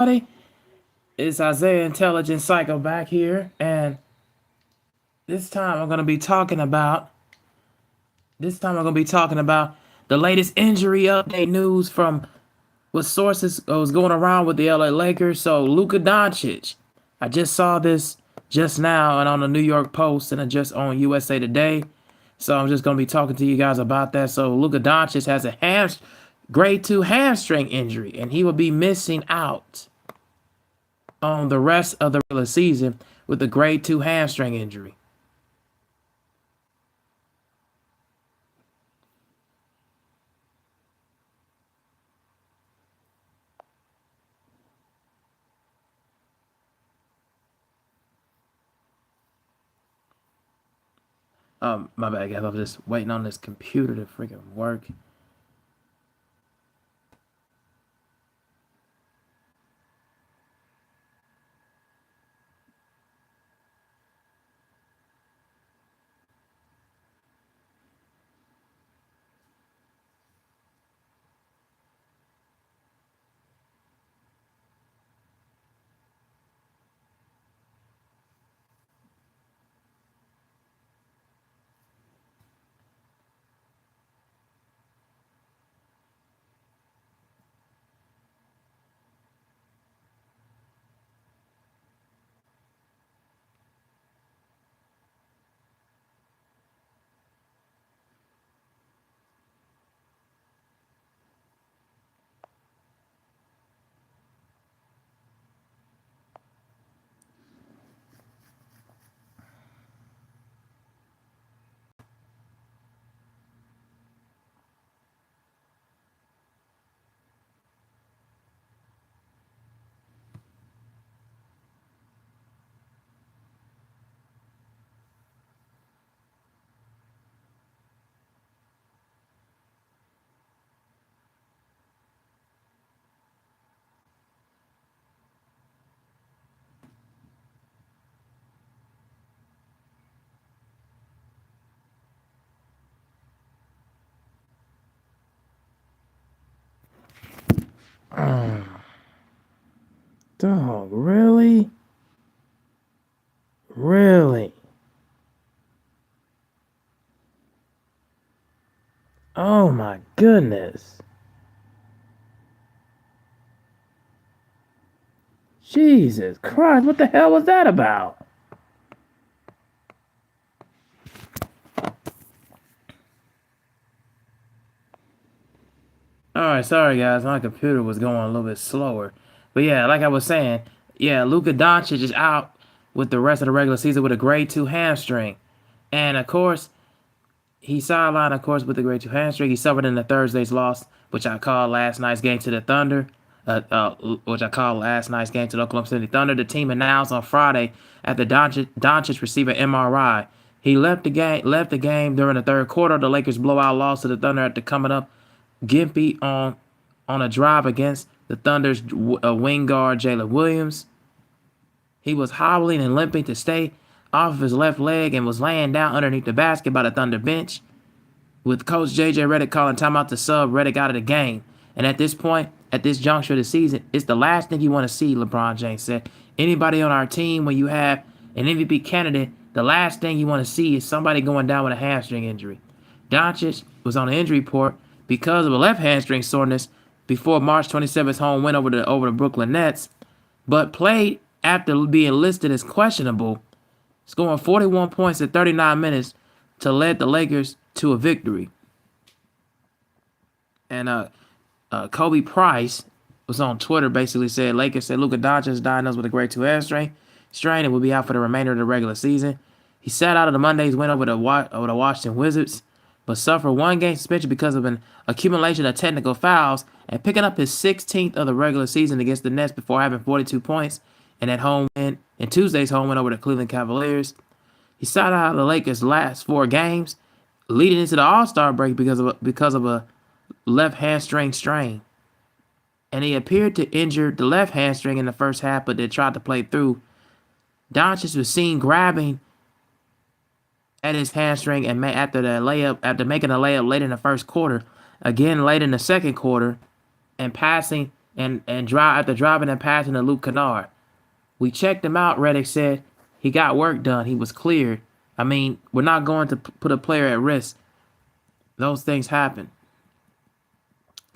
Buddy, it's Isaiah Intelligent Psycho back here, and this time I'm gonna be talking about the latest injury update news from what sources was going around with the LA Lakers. So Luka Doncic, I just saw this just now and on the New York Post and just on USA Today. So I'm just gonna be talking to you guys about that. So Luka Doncic has a grade 2 hamstring injury, and he will be missing out on the rest of the regular season with a grade 2 hamstring injury. My bad, guys. I was just waiting on this computer to freaking work. Dog, really? Really? Oh my goodness. Jesus Christ, what the hell was that about? Alright, sorry guys, my computer was going a little bit slower. But yeah, like I was saying, yeah, Luka Doncic is out with the rest of the regular season with a grade 2 hamstring. And of course, he sidelined, of course, with the grade 2 hamstring. He suffered in the Thursday's loss, which I called last night's game to the Thunder, which I called last night's game to the Oklahoma City Thunder. The team announced on Friday after Doncic received an MRI. He left the game during the third quarter. The Lakers blowout loss to the Thunder after coming up gimpy on a drive against the Thunder's wing guard Jalen Williams. He was hobbling and limping to stay off of his left leg and was laying down underneath the basket by the Thunder bench, with Coach J.J. Redick calling timeout to sub Redick out of the game. And at this point, at this juncture of the season, it's the last thing you want to see, LeBron James said. Anybody on our team, when you have an MVP candidate, the last thing you want to see is somebody going down with a hamstring injury. Doncic was on the injury report because of a left hamstring soreness before March 27th home win over the Brooklyn Nets, but played after being listed as questionable, scoring 41 points in 39 minutes to lead the Lakers to a victory. And Kobe Price was on Twitter, basically said, Lakers said Luka Doncic is diagnosed with a grade 2 hamstring strain and will be out for the remainder of the regular season. He sat out of the Monday's win over the Washington Wizards, but suffered one game suspension because of an accumulation of technical fouls and picking up his 16th of the regular season against the Nets before having 42 points in Tuesday's home win over the Cleveland Cavaliers. He sat out of the Lakers' last 4 games, leading into the All-Star break because of a left hamstring strain. And he appeared to injure the left hamstring in the first half, but they tried to play through. Doncic was seen grabbing at his hamstring and after making a layup late in the first quarter, again late in the second quarter, and passing and after driving and passing to Luke Kennard. We checked him out, Reddick said. He got work done. He was cleared. I mean, we're not going to put a player at risk. Those things happen.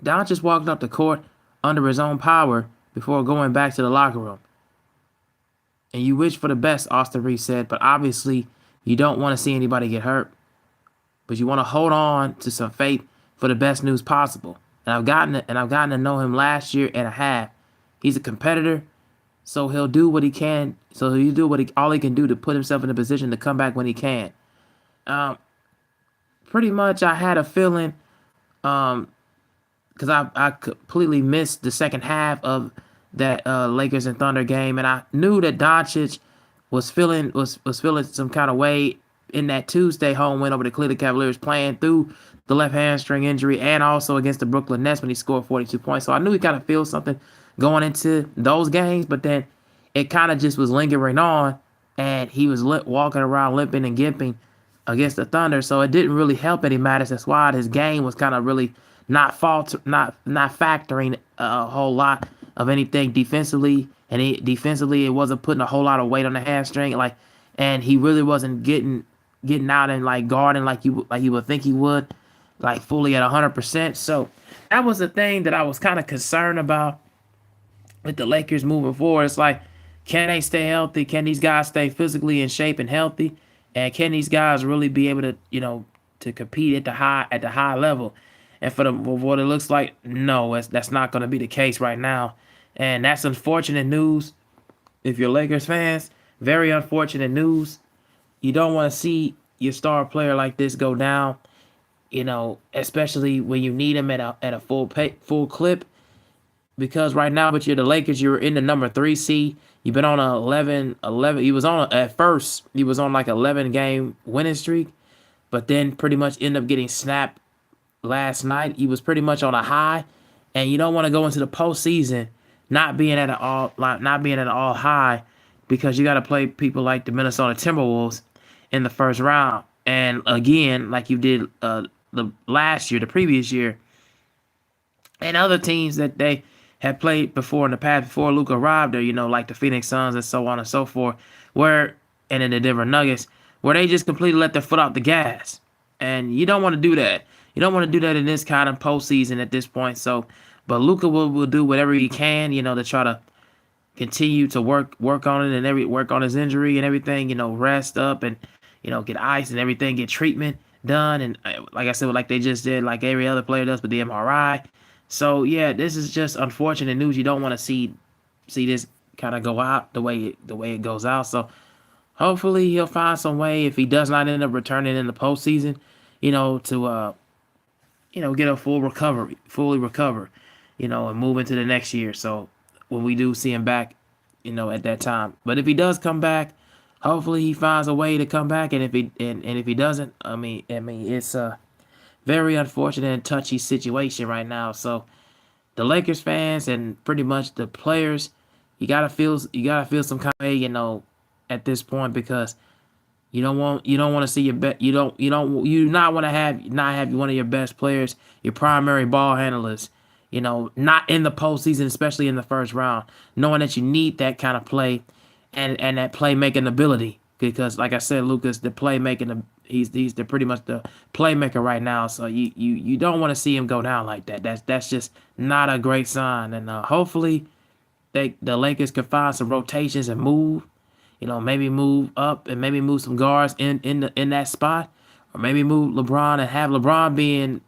Doncic walked up the court under his own power before going back to the locker room. And you wish for the best, Austin Reeves said, but obviously you don't want to see anybody get hurt. But you want to hold on to some faith for the best news possible. And I've gotten to know him last year and a half. He's a competitor, so he'll do what he can. So he'll do all he can do to put himself in a position to come back when he can. Pretty much, I had a feeling, because I completely missed the second half of that Lakers and Thunder game, and I knew that Doncic was feeling some kind of way in that Tuesday home win over the Cleveland Cavaliers, playing through the left hamstring injury, and also against the Brooklyn Nets when he scored 42 points. So I knew he kind of feel something going into those games, but then it kind of just was lingering on, and he was walking around limping and gimping against the Thunder, so it didn't really help any matters. That's why his game was kind of really not factoring a whole lot of anything defensively, and defensively it wasn't putting a whole lot of weight on the hamstring, and he really wasn't getting out and like guarding like you would think he would, like fully at 100%. So that was the thing that I was kind of concerned about with the Lakers moving forward. It's like, can they stay healthy? Can these guys stay physically in shape and healthy? And can these guys really be able to, to compete at the high level? And for what it looks like, no, that's not going to be the case right now. And that's unfortunate news. If you're Lakers fans, very unfortunate news. You don't want to see your star player like this go down, especially when you need him at a full clip. Because right now, but you're the Lakers, you're in the number 3 seed. You've been on a 11. At first, he was on like 11-game winning streak, but then pretty much end up getting snapped last night. He was pretty much on a high, and you don't want to go into the postseason not being at an all high, because you got to play people like the Minnesota Timberwolves in the first round. And again, like you did the previous year, and other teams that they had played before in the past before Luka arrived there, like the Phoenix Suns and so on and so forth, and in the Denver Nuggets, where they just completely let their foot off the gas. And you don't want to do that. You don't want to do that in this kind of postseason at this point. So, but Luka will do whatever he can, to try to continue to work on it and work on his injury and everything, rest up and, get ice and everything, get treatment done. And like I said, like they just did, like every other player does with the MRI. So yeah, this is just unfortunate news. You don't want to see this kind of go out the way it goes out. So hopefully he'll find some way, if he does not end up returning in the postseason, to get a fully recover, and move into the next year. So when we do see him back, at that time. But if he does come back, hopefully he finds a way to come back. And if he doesn't, I mean it's a very unfortunate and touchy situation right now. So the Lakers fans and pretty much the players, you gotta feel some kind of way, at this point, because you don't want to see your you not want to have one of your best players, your primary ball handlers, not in the postseason, especially in the first round, knowing that you need that kind of play and that playmaking ability. Because like I said, Luka's the playmaking, he's pretty much the playmaker right now. So you don't want to see him go down like that. That's just not a great sign. And hopefully the Lakers can find some rotations and move. Maybe move up and maybe move some guards in that spot, or maybe move LeBron and have LeBron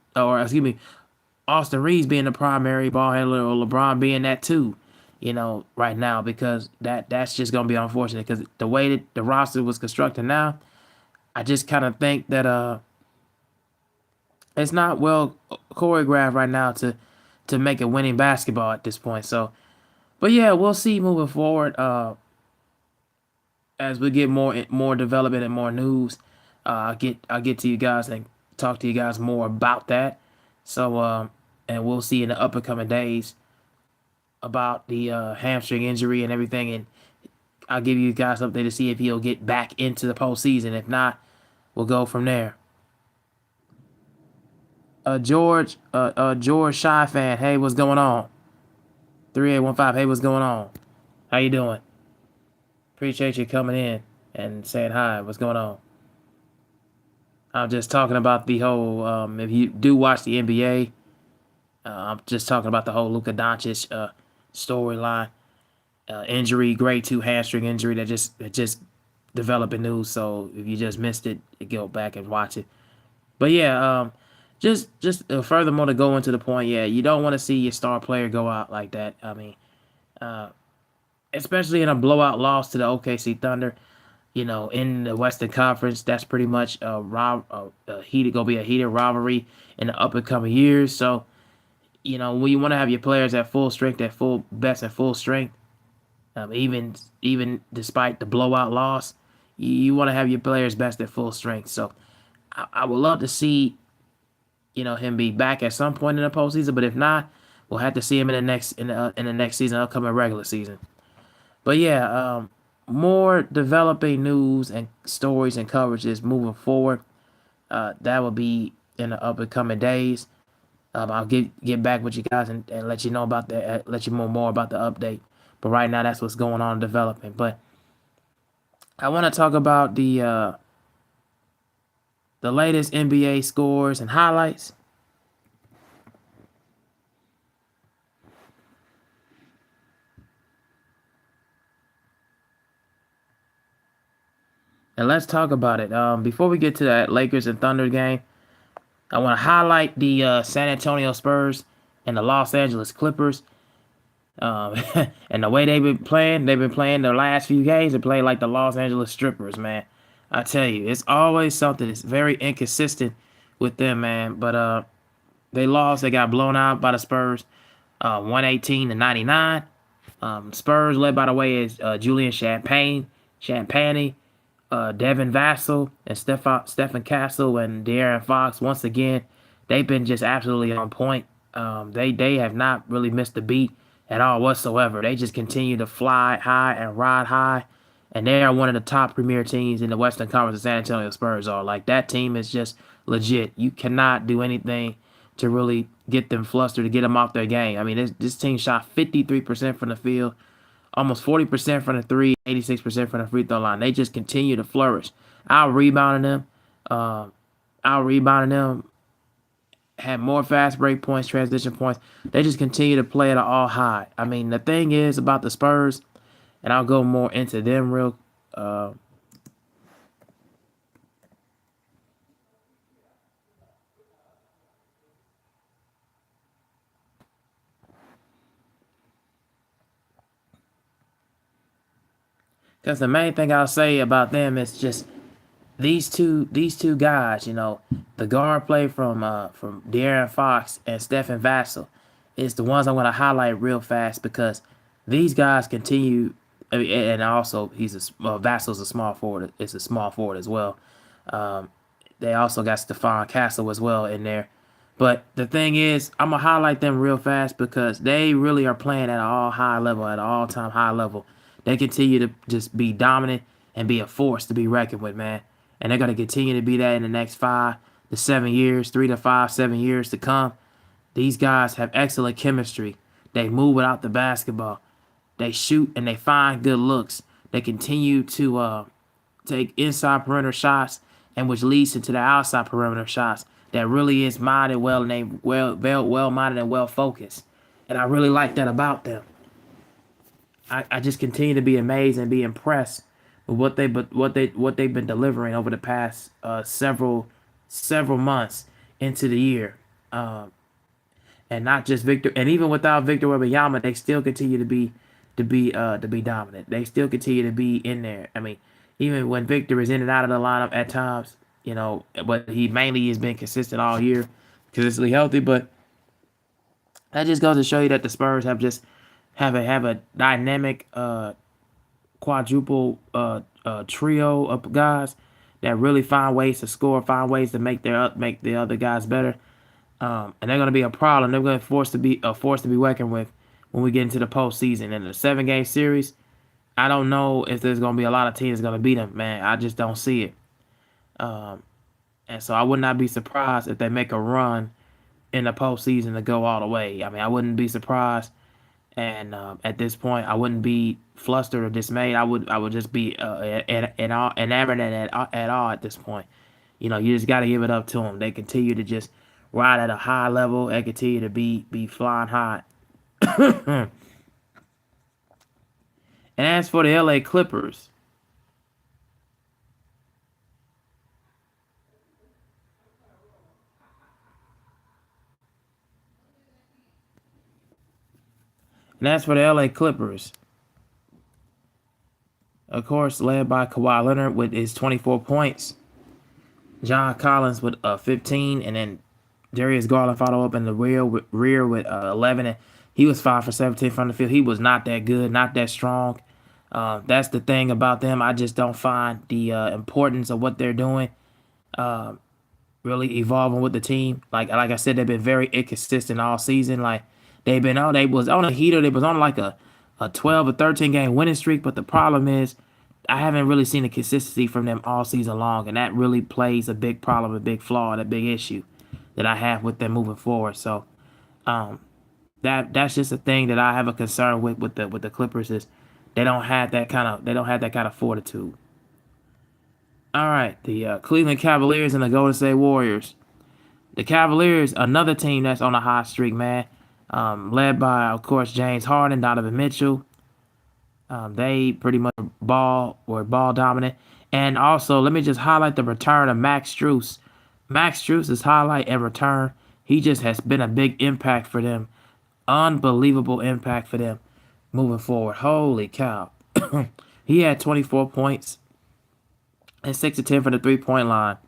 Austin Reeves being the primary ball handler, or LeBron being that too, right now, because that's just gonna be unfortunate, because the way that the roster was constructed now, I just kind of think that it's not well choreographed right now to make a winning basketball at this point. So, but yeah, we'll see moving forward. As we get more development and more news, I'll get to you guys and talk to you guys more about that. So and we'll see in the upcoming days about the hamstring injury and everything, and I'll give you guys update to see if he'll get back into the postseason. If not, we'll go from there. George Shy fan, hey, what's going on? 3815. Hey, what's going on? How you doing? Appreciate you coming in and saying hi. What's going on? I'm just talking about the whole. If you do watch the NBA, I'm just talking about the whole Luka Doncic storyline, injury, grade 2 hamstring injury that just developing news. So if you just missed it, go back and watch it. But yeah, just furthermore to go into the point, yeah, you don't want to see your star player go out like that. I mean, uh, especially in a blowout loss to the OKC Thunder. In the Western Conference, that's pretty much gonna be a heated rivalry in the up and coming years. So, when you want to have your players at full strength, at full best and full strength, even despite the blowout loss, you want to have your players best at full strength. So, I would love to see him be back at some point in the postseason. But if not, we'll have to see him in the next season, upcoming regular season. But yeah, more developing news and stories and coverages moving forward. That will be in the up and coming days. I'll get back with you guys and let you know about let you know more about the update. But right now, that's what's going on in development. But I want to talk about the latest NBA scores and highlights. And let's talk about it. Before we get to that Lakers and Thunder game, I want to highlight the San Antonio Spurs and the Los Angeles Clippers. Um, and the way they've been playing their last few games. They play like the Los Angeles Strippers, man. I tell you, it's always something. It's very inconsistent with them, man. But they lost. They got blown out by the Spurs, 118-99. Spurs led by the way is Julian Champagny, Devin Vassell, and Stephen Castle and De'Aaron Fox. Once again, they've been just absolutely on point. They have not really missed a beat at all whatsoever. They just continue to fly high and ride high, and they are one of the top premier teams in the Western Conference. The San Antonio Spurs are like that team is just legit. You cannot do anything to really get them flustered to get them off their game. I mean, this team shot 53% from the field, almost 40% from the three, 86% from the free throw line. They just continue to flourish. Out rebounding them, uh, out rebounding them, had more fast break points, transition points. They just continue to play at an all high. I mean, the thing is about the Spurs, and I'll go more into them real. Because the main thing I'll say about them is just these two guys, the guard play from De'Aaron Fox and Stephen Vassell is the ones I'm going to highlight real fast because these guys continue. I mean, and also Vassell's a small forward. It's a small forward as well. Um, they also got Stephon Castle as well in there. But the thing is, I'm gonna highlight them real fast because they really are playing at an all high level, at an all time high level. They continue to just be dominant and be a force to be reckoned with, man. And they're gonna continue to be that in the next 5 to 7 years, 3 to 5, 7 years to come. These guys have excellent chemistry. They move without the basketball. They shoot and they find good looks. They continue to take inside perimeter shots, and which leads into the outside perimeter shots. That really is minded well, and they well minded and well focused. And I really like that about them. I just continue to be amazed and be impressed with what they've been delivering over the past several months into the year. And not just Victor, and even without Victor Wembanyama, they still continue to be dominant. They still continue to be in there. I mean, even when Victor is in and out of the lineup at times, but he mainly has been consistent all year, consistently healthy. But that just goes to show you that the Spurs have a dynamic quadruple trio of guys that really find ways to score, find ways to make the other guys better. And they're going to be a problem. They're going to be a force to be working with when we get into the postseason. In the 7-game series, I don't know if there's going to be a lot of teams going to beat them, man. I just don't see it. And so I would not be surprised if they make a run in the postseason to go all the way. I mean, I wouldn't be surprised And at this point, I wouldn't be flustered or dismayed. I would just be enamored at all at this point. You just got to give it up to them. They continue to just ride at a high level. They continue to be flying high. And as for the LA Clippers, and as for the LA Clippers, of course, led by Kawhi Leonard with his 24 points, John Collins with 15, and then Darius Garland followed up in the rear with 11. And he was 5 for 17 from the field. He was not that good, not that strong. That's the thing about them. I just don't find the importance of what they're doing really evolving with the team. Like I said, they've been very inconsistent all season. Like they was on a heater. They was on like a 12 or 13 game winning streak. But the problem is, I haven't really seen the consistency from them all season long, and that really plays a big problem, a big flaw, and a big issue that I have with them moving forward. So that's just a thing that I have a concern with the Clippers is they don't have that kind of fortitude. All right, the Cleveland Cavaliers and the Golden State Warriors. The Cavaliers, another team that's on a hot streak, man. Led by, of course, James Harden, Donovan Mitchell. They pretty much were ball dominant. And also, let me just highlight the return of Max Strus. Max Strus' highlight and return, he just has been a big impact for them. Unbelievable impact for them moving forward. Holy cow. He had 24 points and 6 to 10 from the three-point line.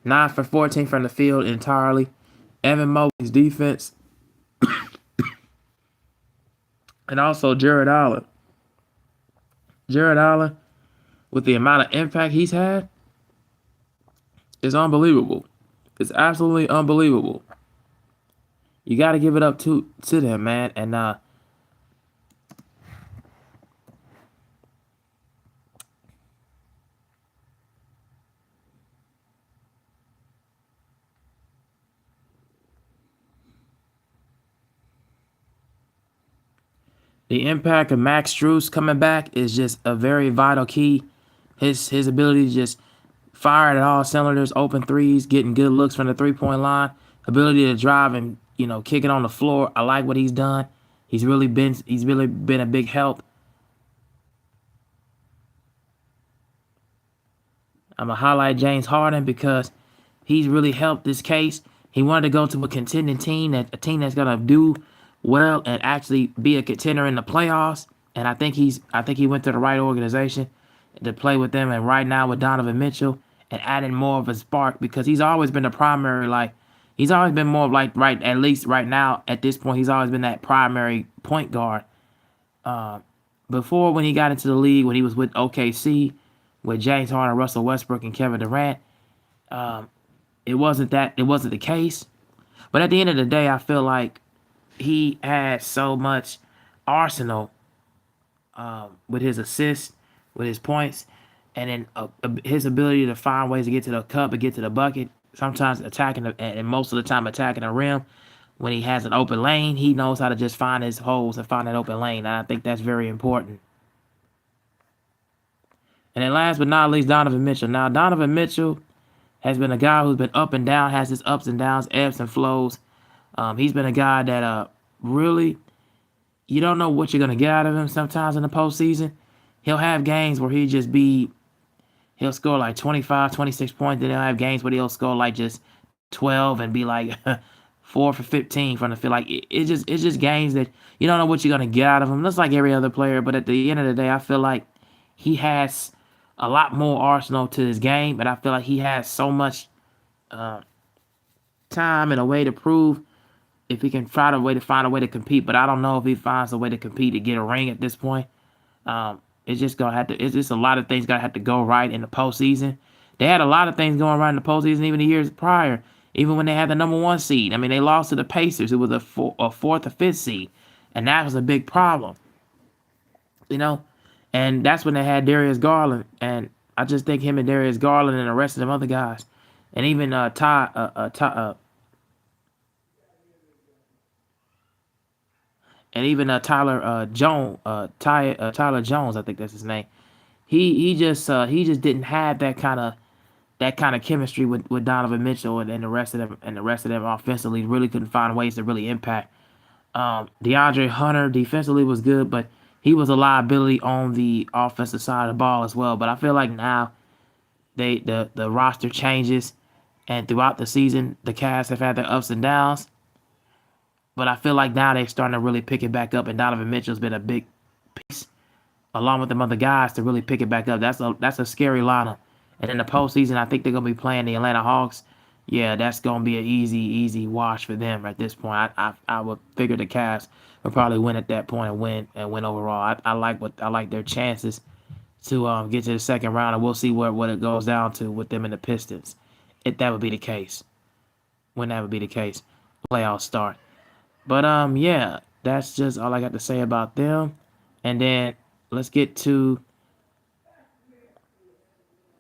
9 for 14 from the field entirely. Evan Mobley's defense. And also Jared Allen. Jared Allen, with the amount of impact he's had, is unbelievable. It's absolutely unbelievable. You got to give it up to them, man. And the impact of Max Strus coming back is just a very vital key. His ability to just fire at all cylinders, open threes, getting good looks from the three-point line, ability to drive and kick it on the floor. I like what he's done. He's really been a big help. I'm gonna highlight James Harden because he's really helped this case. He wanted to go to a contending team, a team that's gonna do well and actually be a contender in the playoffs. And I think he went to the right organization to play with them. And right now with Donovan Mitchell and adding more of a spark because he's always been the primary, he's always been more of at least right now at this point, he's always been that primary point guard. Before when he got into the league, when he was with OKC, with James Harden, Russell Westbrook, and Kevin Durant, it wasn't the case. But at the end of the day, I feel like he had so much arsenal with his assists, with his points, and then his ability to find ways to get to the cup and get to the bucket. Sometimes and most of the time attacking the rim. When he has an open lane, he knows how to just find his holes and find that open lane. And I think that's very important. And then last but not least, Donovan Mitchell. Now, Donovan Mitchell has been a guy who's been up and down, has his ups and downs, ebbs and flows. He's been a guy that really, you don't know what you're going to get out of him sometimes in the postseason. He'll have games where he'll score like 25, 26 points. Then he'll have games where he'll score like just 12 and be like 4 for 15 from the field. Like it's just games that you don't know what you're going to get out of him. Just like every other player. But at the end of the day, I feel like he has a lot more arsenal to his game. And I feel like he has so much time and a way to prove if he can find a way to compete. But I don't know if he finds a way to compete to get a ring at this point. It's just a lot of things gotta have to go right in the postseason. They had a lot of things going right in the postseason even the years prior, even when they had the number 1 seed. I mean, they lost to the Pacers. It was a 4th or 5th seed, and that was a big problem. And that's when they had Darius Garland, and I just think him and Darius Garland and the rest of them other guys, and even and even Tyler Jones, I think that's his name. He just didn't have that kind of chemistry with Donovan Mitchell and the rest of them offensively really couldn't find ways to really impact. DeAndre Hunter defensively was good, but he was a liability on the offensive side of the ball as well. But I feel like now the roster changes, and throughout the season, the Cavs have had their ups and downs. But I feel like now they're starting to really pick it back up, and Donovan Mitchell's been a big piece along with them other guys to really pick it back up. That's a scary lineup. And in the postseason, I think they're gonna be playing the Atlanta Hawks. Yeah, that's gonna be an easy wash for them at this point. I would figure the Cavs will probably win at that point and win overall. I like their chances to get to the second round, and we'll see what it goes down to with them and the Pistons. If that would be the case, when that would be the case, playoffs start. But yeah, that's just all I got to say about them. And then let's get to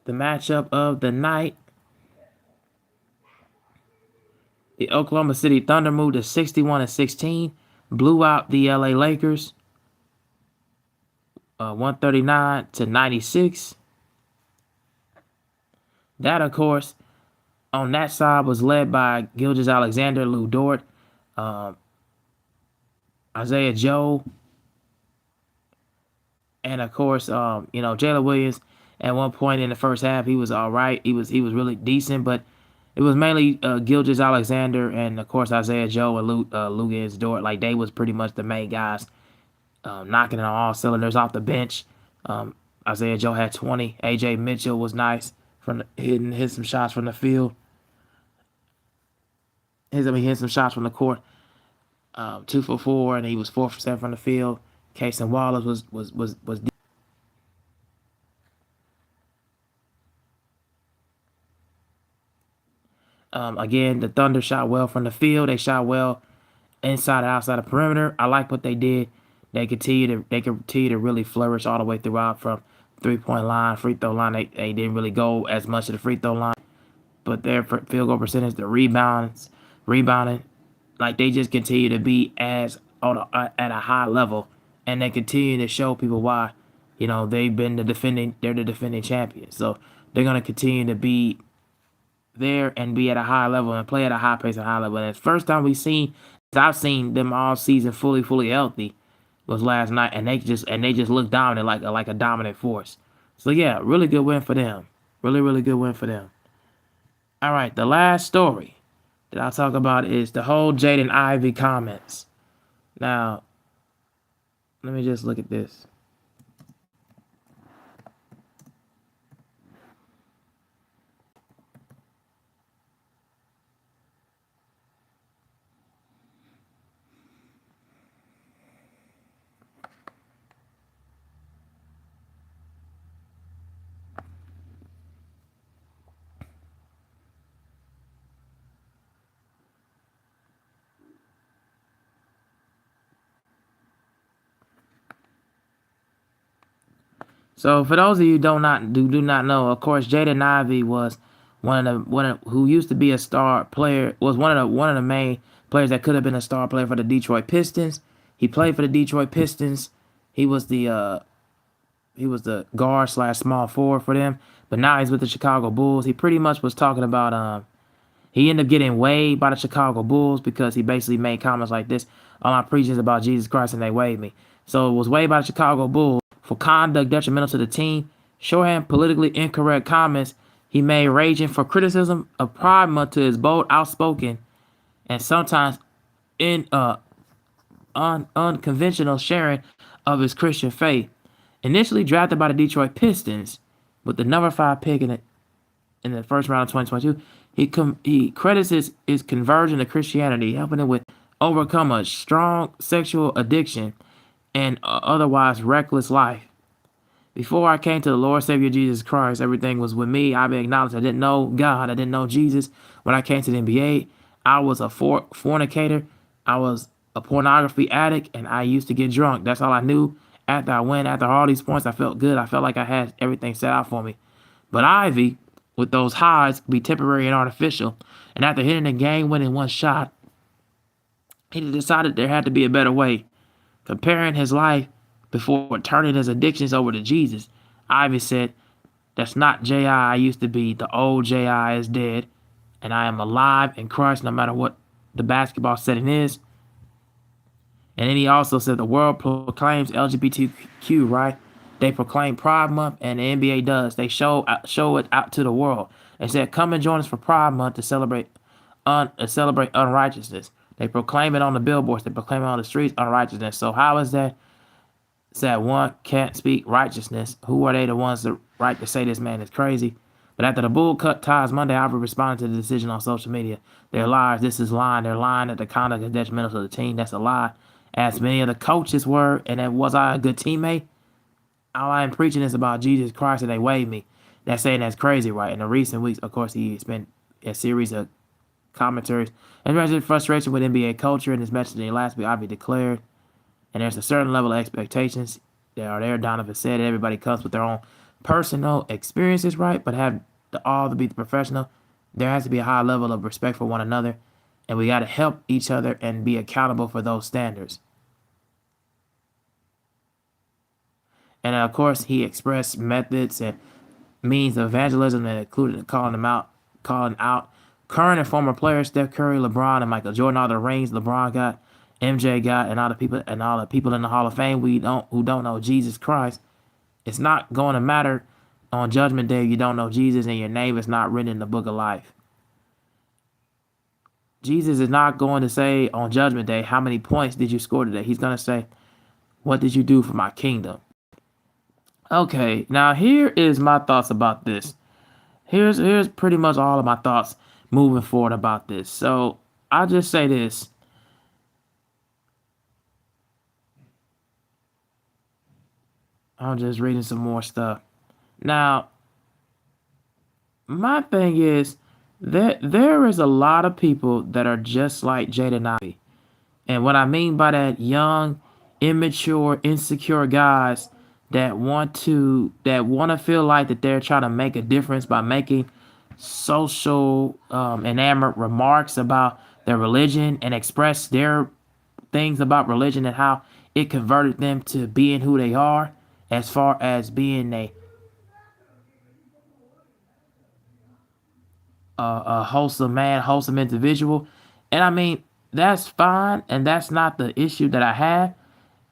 the matchup of the night. The Oklahoma City Thunder moved to 61-16, blew out the LA Lakers 139-96. That, of course, on that side was led by Gilgeous-Alexander, Lou Dort, Isaiah Joe, and of course, Jalen Williams. At one point in the first half, he was all right. He was really decent, but it was mainly Gilgeous-Alexander and of course Isaiah Joe and Luka Dort. Like they was pretty much the main guys, knocking it on all cylinders off the bench. Isaiah Joe had 20. AJ Mitchell was nice from hit some shots from the field. Hit some shots from the court. 2 for 4, and he was 4 for 7 from the field. Casey Wallace was. Again, the Thunder shot well from the field. They shot well inside and outside the perimeter. I like what they did. They continue to really flourish all the way throughout from 3-point line, free throw line. They didn't really go as much to the free throw line, but their field goal percentage, the rebounding, like they just continue to be at a high level, and they continue to show people why. They're the defending champions, so they're gonna continue to be there and be at a high level and play at a high pace and high level. And it's the first time I've seen them all season fully healthy was last night, and they just look dominant like a dominant force. So yeah, really good win for them. Really good win for them. All right, the last story that I'll talk about is the whole Jaden IVEY comments. Now, let me just look at this. So for those of you who do not know, of course, Jaden IVEY was who used to be a star player, was one of the main players that could have been a star player for the Detroit Pistons. He played for the Detroit Pistons. He was the guard / small forward for them, but now he's with the Chicago Bulls. He pretty much was talking about he ended up getting waived by the Chicago Bulls because he basically made comments like this: "All my preaching is about Jesus Christ, and they waived me." So it was waived by the Chicago Bulls for conduct detrimental to the team, shorthand, politically incorrect comments he made, raging for criticism of Pride Month to his bold, outspoken, and sometimes unconventional sharing of his Christian faith. Initially drafted by the Detroit Pistons with the number 5 pick in the first round of 2022, he credits his conversion to Christianity, helping him with overcome a strong sexual addiction and otherwise reckless life. Before I came to the Lord Savior Jesus Christ, everything was with me. I acknowledged I didn't know God. I didn't know Jesus. When I came to the NBA, I was a fornicator. I was a pornography addict, and I used to get drunk. That's all I knew. After all these points, I felt good. I felt like I had everything set out for me. But IVEY, with those highs, could be temporary and artificial. And after hitting the game-winning one shot, he decided there had to be a better way. Comparing his life before turning his addictions over to Jesus, Ivy said, "That's not J.I. used to be. The old J.I. is dead, and I am alive in Christ no matter what the basketball setting is." And then he also said the world proclaims LGBTQ, right? They proclaim Pride Month, and the NBA does. They show it out to the world. They said, "Come and join us for Pride Month to celebrate unrighteousness." They proclaim it on the billboards. They proclaim it on the streets, unrighteousness. So how is that? It's that one can't speak righteousness. Who are they the ones that right to say this man is crazy? But after the Bull cut ties Monday, Ivory responded to the decision on social media. "They're liars. This is lying. They're lying that the conduct is detrimental to the team. That's a lie. As many of the coaches were, and then was I a good teammate? All I am preaching is about Jesus Christ, and they waived me." That's saying that's crazy, right? In the recent weeks, of course, he spent a series of commentaries and expressed frustration with NBA culture. In his message last week, Ivy declared, "And there's a certain level of expectations that are there." Donovan said, "Everybody comes with their own personal experiences, right? But have all to be professional. There has to be a high level of respect for one another, and we got to help each other and be accountable for those standards." And of course, he expressed methods and means of evangelism that included calling out current and former players Steph Curry, LeBron, and Michael Jordan. All the rings LeBron got, MJ got, and all the people in the Hall of Fame who don't know Jesus Christ. It's not going to matter on Judgment Day if you don't know Jesus and your name is not written in the book of life. Jesus is not going to say on Judgment Day, "How many points did you score today?" He's going to say, "What did you do for my kingdom?" Okay, now here is my thoughts about this. Here's pretty much all of my thoughts moving forward about this. So I'll just say this. I'm just reading some more stuff. Now, my thing is that there is a lot of people that are just like Jaden Ivey. And what I mean by that, young, immature, insecure guys that want to feel like that they're trying to make a difference by making social enamored remarks about their religion and express their things about religion and how it converted them to being who they are, as far as being a wholesome man, wholesome individual. And I mean, that's fine, and that's not the issue that I have.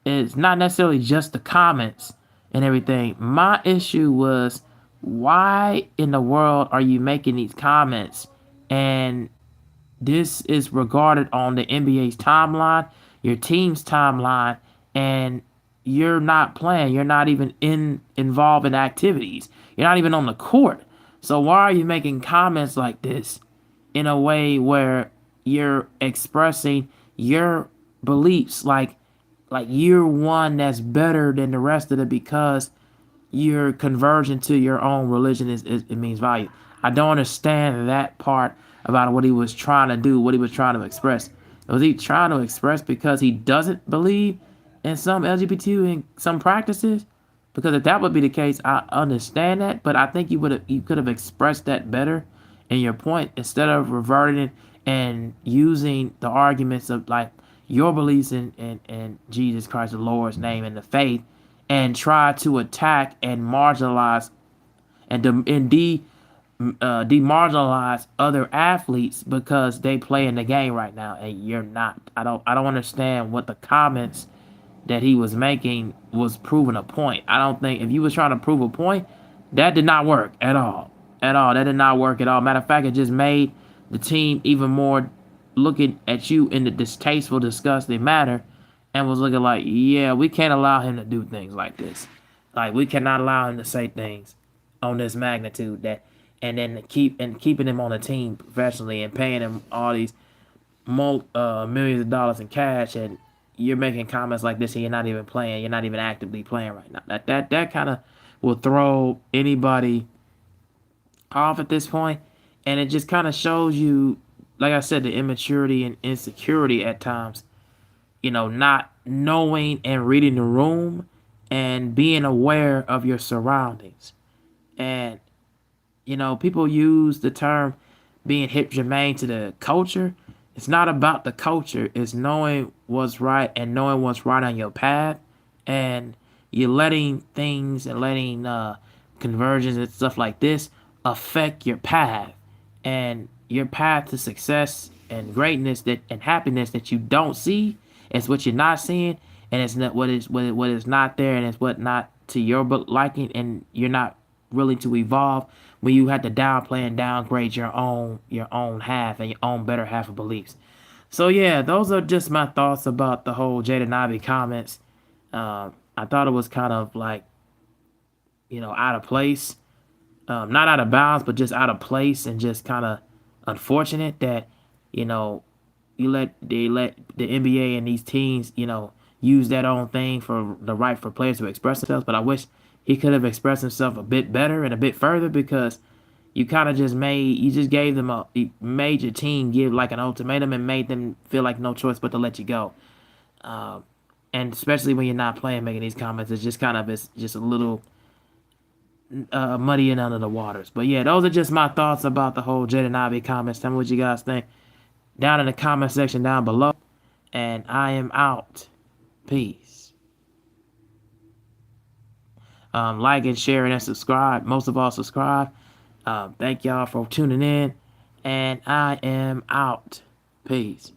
It's not necessarily just the comments and everything. My issue was, why in the world are you making these comments? And this is regarded on the NBA's timeline, your team's timeline, and you're not playing. You're not even involved in activities. You're not even on the court. So why are you making comments like this in a way where you're expressing your beliefs like you're one that's better than the rest of it because your conversion to your own religion it means value. I don't understand that part about what he was trying to do, what he was trying to express. Was he trying to express because he doesn't believe in some LGBT and some practices? Because if that would be the case, I understand that, but I think you could have expressed that better in your point instead of reverting and using the arguments of like your beliefs in Jesus Christ, the Lord's name, and the faith, and try to attack and marginalize and demarginalize other athletes because they play in the game right now and you're not. I don't understand what the comments that he was making was proving a point. I don't think if you was trying to prove a point, that did not work at all. At all. That did not work at all. Matter of fact, it just made the team even more looking at you in the distasteful, disgusting manner, and was looking like, yeah, we can't allow him to do things like this. Like, we cannot allow him to say things on this magnitude that, and then keeping him on the team professionally and paying him all these millions of dollars in cash, and you're making comments like this and you're not even playing, you're not even actively playing right now. That kind of will throw anybody off at this point, and it just kind of shows you, like I said, the immaturity and insecurity at times. Not knowing and reading the room and being aware of your surroundings. And people use the term being hip germane to the culture. It's not about the culture. It's knowing what's right and knowing what's right on your path, and you're letting things and letting conversions and stuff like this affect your path and your path to success and greatness that and happiness that you don't see. It's what you're not seeing, and it's not what is not there, and it's what not to your liking, and you're not willing to evolve when you have to downplay and downgrade your own half and your own better half of beliefs. So yeah, those are just my thoughts about the whole Jaden Ivey comments. I thought it was kind of like, out of place, not out of bounds, but just out of place, and just kind of unfortunate that you know they let the NBA and these teams use that own thing for the right for players to express themselves. But I wish he could have expressed himself a bit better and a bit further, because you just gave them you made your team give like an ultimatum and made them feel like no choice but to let you go. Um, and especially when you're not playing, making these comments, it's just a little muddy and under the waters. But yeah, those are just my thoughts about the whole Jaden Ivey comments. Tell me what you guys think down in the comment section down below. And I am out. Peace. Like and share and subscribe. Most of all, subscribe. Thank y'all for tuning in. And I am out. Peace.